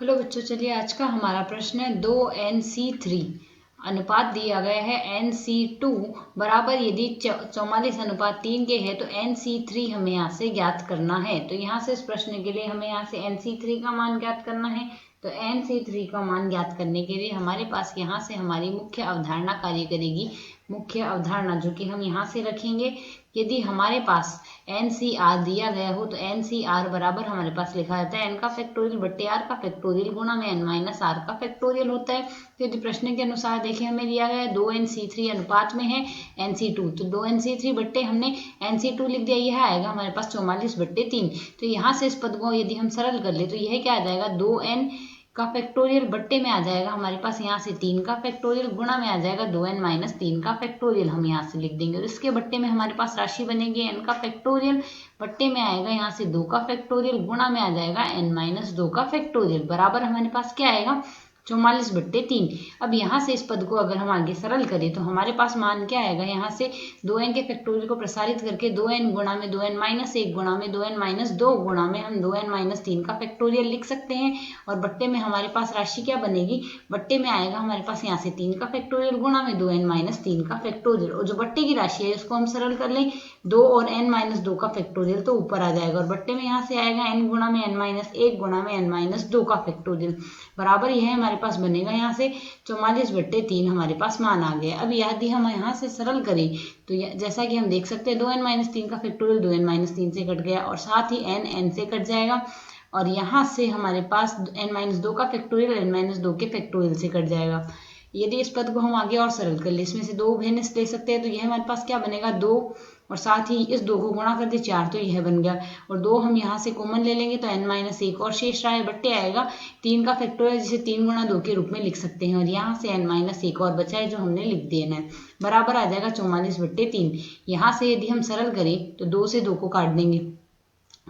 Hello बच्चों, चलिए आज का हमारा प्रश्न है 2NC3 अनुपात दिया गया है NC2 बराबर यदि 44:3 के है तो NC3 हमें यहाँ से ज्ञात करना है। तो यहाँ से इस प्रश्न के लिए हमें यहाँ से NC3 का मान ज्ञात करना है। तो NC3 का मान ज्ञात करने के लिए हमारे पास यहाँ से हमारी मुख्य अवधारणा कार्य करेगी। मुख्य अवधारणा जो कि हम यहाँ से रखेंगे, यदि हमारे पास NCR दिया गया हो तो NCR बराबर हमारे पास लिखा जाता है n का फैक्टोरियल बट्टे r का फैक्टोरियल गुणा में n माइनस r का फैक्टोरियल होता है। तो यदि प्रश्न के अनुसार देखिए हमें दिया गया है 2NC3 अनुपात में है NC2, तो 2NC3 बट्टे हमने NC2 लिख दिया, यह आएगा हमारे पास 44/3। तो यहाँ से इस पद को यदि हम सरल कर ले तो यह क्या आ जाएगा 2n का फैक्टोरियल बट्टे में आ जाएगा हमारे पास यहाँ से 3 का फैक्टोरियल गुणा में आ जाएगा 2n माइनस 3 का फैक्टोरियल, हम यहाँ से लिख देंगे। और इसके बट्टे में हमारे पास राशि बनेगी n का फैक्टोरियल, बट्टे में आएगा यहाँ से 2 का फैक्टोरियल गुणा में आ जाएगा n माइनस 2 का फैक्टोरियल बराबर हमारे पास क्या आएगा 44/3। अब यहाँ से इस पद को अगर हम आगे सरल करें तो हमारे पास मान क्या आएगा, यहाँ से 2n के फैक्टोरियल को प्रसारित करके 2n गुणा में 2n माइनस 1 गुणा में 2n माइनस 2 गुणा में हम 2n माइनस 3 का फैक्टोरियल लिख सकते हैं। और बट्टे में हमारे पास राशि क्या बनेगी, बट्टे में आएगा हमारे पास यहाँ से 3 का फैक्टोरियल गुणा में 2n माइनस 3 का फैक्टोरियल। और जो बट्टे की राशि है उसको हम सरल कर लें, 2 और n माइनस 2 का फैक्टोरियल तो ऊपर आ जाएगा और बट्टे में यहाँ से आएगा n गुणा में n माइनस 1 गुणा में n माइनस 2 का फैक्टोरियल बराबर यह हमारे पास बनेगा यहाँ से 44/3 हमारे पास मान आ गया। अब यदि हम यहाँ से सरल करें तो जैसा कि हम देख सकते हैं 2n माइनस 3 का फैक्टोरियल 2n माइनस 3 से कट गया और साथ ही n से कट जाएगा और यहाँ से हमारे पास n माइनस 2 का फैक्टोरियल n माइनस 2 के फैक्टोरियल से कट जाएगा। यदि इस पद को हम आगे और सरल कर ले, इसमें से 2 भिन्न ले सकते हैं तो यह हमारे पास क्या बनेगा 2 और साथ ही इस 2 को गुणा कर दे 4 तो यह बन गया और 2 हम यहाँ से कॉमन ले लेंगे तो n माइनस 1 और शेष रहा है बट्टे आएगा 3 का फैक्टोरियल जिसे 3 गुणा 2 के रूप में लिख सकते हैं और यहाँ से n माइनस 1 और बचा है जो हमने लिख देना है बराबर आ जाएगा 44/3। यहाँ से यदि हम सरल करें तो 2 से 2 को काट देंगे,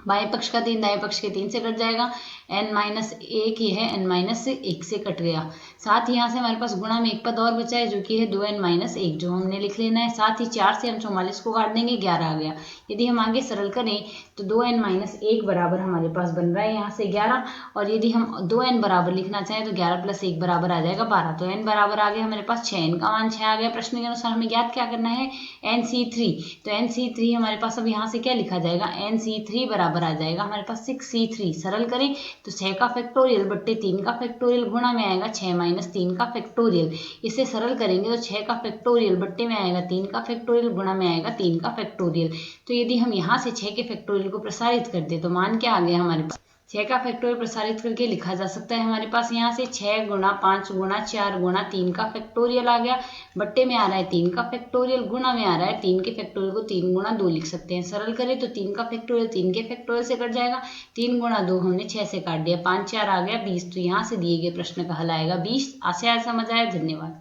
बाएं पक्ष का 3 दाएं पक्ष के 3 से कट जाएगा, n माइनस 1 ये है n माइनस 1 से कट गया। साथ ही यहाँ से हमारे पास गुणा में एक पद और बचा है जो कि है 2n माइनस 1 जो हमने लिख लेना है। साथ ही 4 से हम 44 को काट देंगे 11 आ गया। यदि हम आगे सरल करें तो 2n माइनस 1 बराबर हमारे पास बन रहा है यहाँ से 11 और यदि हम 2n बराबर लिखना चाहें तो 11 प्लस 1 बराबर आ जाएगा 12। तो n बराबर आ गया हमारे पास 6, n का मान 6 आ गया। प्रश्न के अनुसार हमें ज्ञात क्या करना है NC3, तो NC3 हमारे पास अब यहाँ से क्या लिखा जाएगा NC3 बराबर आ जाएगा हमारे पास 6C3। सरल करें तो 6 का फैक्टोरियल बट्टे 3 का फैक्टोरियल गुणा में आएगा 6 माइनस 3 का फैक्टोरियल। इसे सरल करेंगे तो 6 का फैक्टोरियल बट्टे में आएगा 3 का फैक्टोरियल गुणा में आएगा 3 का फैक्टोरियल। तो यदि हम यहाँ से 6 के फैक्टोरियल को प्रसारित करते तो मान क्या आ गया हमारे पास, 6 का फैक्टोरियल प्रसारित करके लिखा जा सकता है हमारे पास यहाँ से 6 गुणा 5 गुणा 4 गुणा 3 का फैक्टोरियल आ गया, बट्टे में आ रहा है 3 का फैक्टोरियल गुणा में आ रहा है 3 के फैक्टोरियल को 3 गुणा 2 लिख सकते हैं। सरल करें तो 3 का फैक्टोरियल 3 के फैक्टोरियल से कट जाएगा, 3 गुणा 2 हमने 6 से काट दिया, 5 4 आ गया 20। तो यहाँ से दिए गए प्रश्न का हल आएगा 20। आशा समझ आया, धन्यवाद।